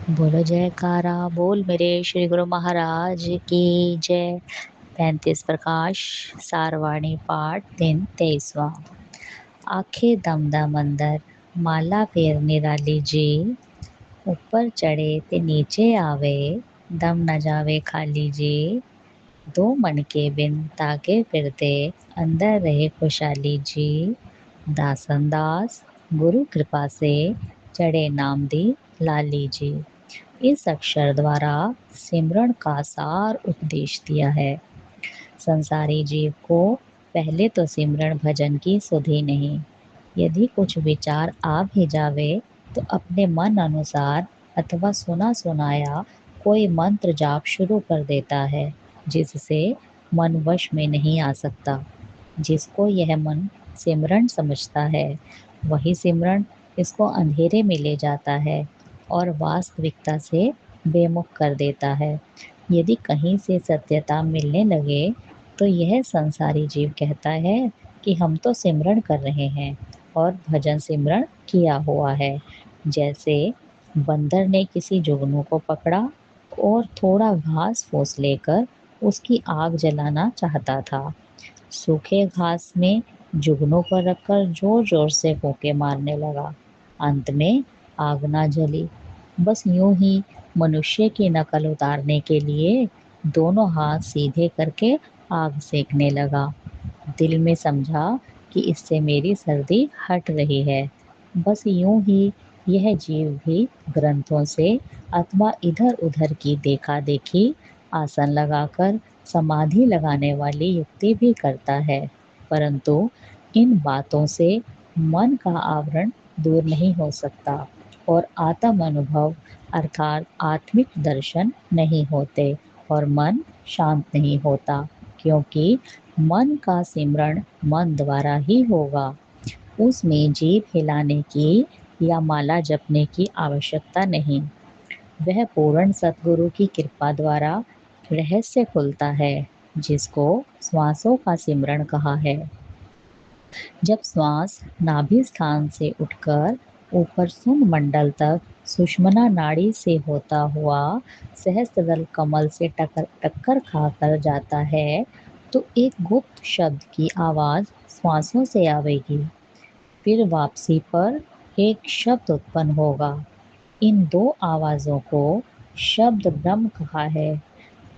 बोलो जयकारा बोल मेरे श्री गुरु महाराज की जय। 35 प्रकाश सारवाणी पाठ दिन 23वां। आखे दम दम अंदर माला फेर निराली जी, ऊपर चढ़े ते नीचे आवे, दम न जावे खाली जी। दो मन के बिन ताके फिरते, अंदर रहे खुशहाली जी। दासन दास गुरु कृपा से, चढ़े नाम दी लाली जी। इस अक्षर द्वारा सिमरन का सार उपदेश दिया है। संसारी जीव को पहले तो सिमरन भजन की सुधि नहीं। यदि कुछ विचार आ भी जावे तो अपने मन अनुसार अथवा सुना सुनाया कोई मंत्र जाप शुरू कर देता है, जिससे मन वश में नहीं आ सकता। जिसको यह मन सिमरन समझता है, वही सिमरन इसको अंधेरे में ले जाता है और वास्तविकता से बेमुख कर देता है। यदि कहीं से सत्यता मिलने लगे तो यह संसारी जीव कहता है कि हम तो सिमरन कर रहे हैं और भजन सिमरन किया हुआ है। जैसे बंदर ने किसी जुगनू को पकड़ा और थोड़ा घास फूस लेकर उसकी आग जलाना चाहता था। सूखे घास में जुगनू पर रखकर जोर जोर से फूंके मारने लगा। अंत में आग ना जली। बस यूं ही मनुष्य की नकल उतारने के लिए दोनों हाथ सीधे करके आग सेकने लगा। दिल में समझा कि इससे मेरी सर्दी हट रही है। बस यूं ही यह जीव भी ग्रंथों से अथवा इधर उधर की देखा देखी आसन लगाकर समाधि लगाने वाली युक्ति भी करता है, परंतु इन बातों से मन का आवरण दूर नहीं हो सकता और आत्म अनुभव अर्थात आत्मिक दर्शन नहीं होते और मन शांत नहीं होता, क्योंकि मन का सिमरण मन द्वारा ही होगा। उसमें जीभ हिलाने की या माला जपने की आवश्यकता नहीं। वह पूर्ण सतगुरु की कृपा द्वारा रहस्य खुलता है, जिसको श्वासों का सिमरण कहा है। जब श्वास नाभि स्थान से उठकर ऊपर सुंड मंडल तक सुषुम्ना नाड़ी से होता हुआ सहस्त्रदल कमल से टक्कर खाकर जाता है, तो एक गुप्त शब्द की आवाज श्वासों से आवेगी। फिर वापसी पर एक शब्द उत्पन्न होगा। इन दो आवाजों को शब्द ब्रह्म कहा है।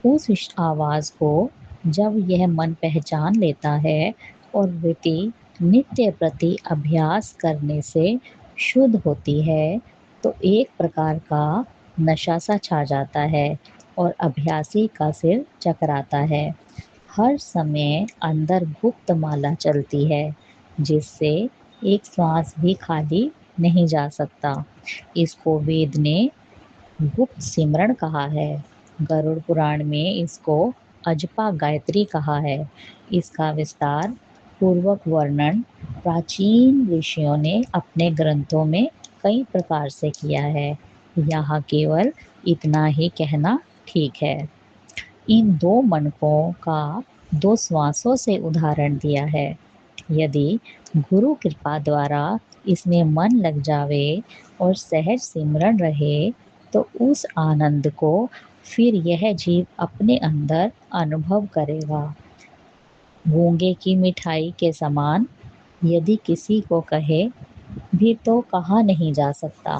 उस आवाज को जब यह मन पहचान लेता है और वृत्ति नित्य प्रति अभ्यास करने से शुद्ध होती है, तो एक प्रकार का नशा सा छा जाता है और अभ्यासी का सिर चकराता है। हर समय अंदर गुप्त माला चलती है, जिससे एक श्वास भी खाली नहीं जा सकता। इसको वेद ने गुप्त सिमरन कहा है। गरुड़ पुराण में इसको अजपा गायत्री कहा है। इसका विस्तार पूर्वक वर्णन प्राचीन ऋषियों ने अपने ग्रंथों में कई प्रकार से किया है। यहाँ केवल इतना ही कहना ठीक है। इन दो मनकों का दो श्वासों से उदाहरण दिया है। यदि गुरु कृपा द्वारा इसमें मन लग जावे और सहज सिमरन रहे, तो उस आनंद को फिर यह जीव अपने अंदर अनुभव करेगा। गूंगे की मिठाई के समान यदि किसी को कहे भी तो कहा नहीं जा सकता।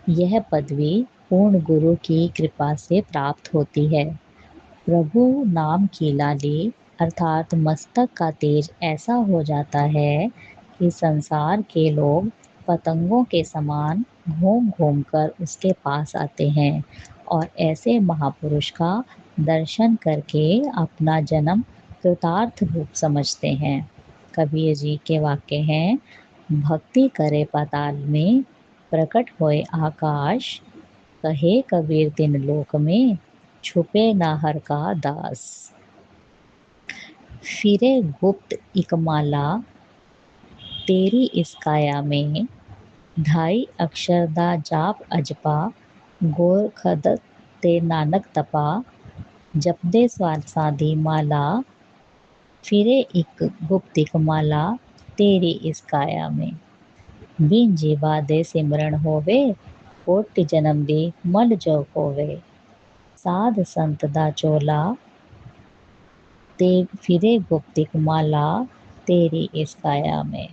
यह पदवी पूर्ण गुरु की कृपा से प्राप्त होती है। प्रभु नाम की लाली अर्थात मस्तक का तेज ऐसा हो जाता है कि संसार के लोग पतंगों के समान घूम घूम कर उसके पास आते हैं और ऐसे महापुरुष का दर्शन करके अपना जन्म कृतार्थ रूप समझते हैं। कबीर जी के वाक्य हैं, भक्ति करे पाताल में, प्रकट होए आकाश, कहे कबीर तिन लोक में, छुपे ना हर का दास। फिरे गुप्त इकमाला तेरी इस काया में, ढाई अक्षरदा जाप अजपा, गोरखद ते नानक तपा, जपदे साधी माला, फिरे एक गुप्त इकमाला तेरी इस काया में। बिन जीवा दे सिमरन होवे, कोटि जन्म दी मन जो होवे, साध संत दा चोला ते फिरे गुप्तिक माला तेरी इस काया में।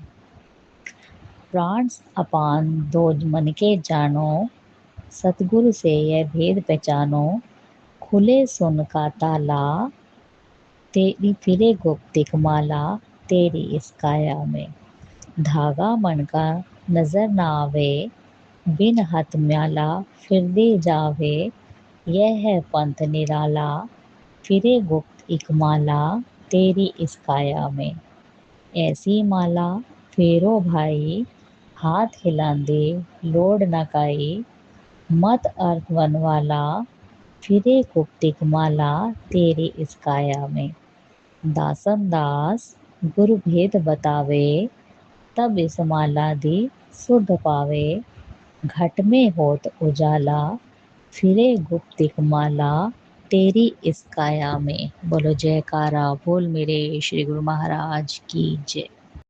प्राण अपान दो मन के जानो, सतगुरु से यह भेद पहचानो। खुले सुन का ताला, तेरी फिरे गुप्तिक माला तेरी इस काया में। धागा मन का नजर ना आवे, बिन हाथ म्याला फिर दे जावे। यह है पंथ निराला, फिरे गुप्त एक माला तेरी इस काया में। ऐसी माला फेरो भाई, हाथ हिलांदे लोड न काई। मत अर्थ वन वाला, फिरे गुप्तिक माला तेरी इस काया में। दासन दास गुरु भेद बतावे, तब इस माला दी शुद्ध पावे। घट में होत उजाला, फिरे गुप्तिक माला तेरी इस काया में। बोलो जयकारा बोल मेरे श्री गुरु महाराज की जय।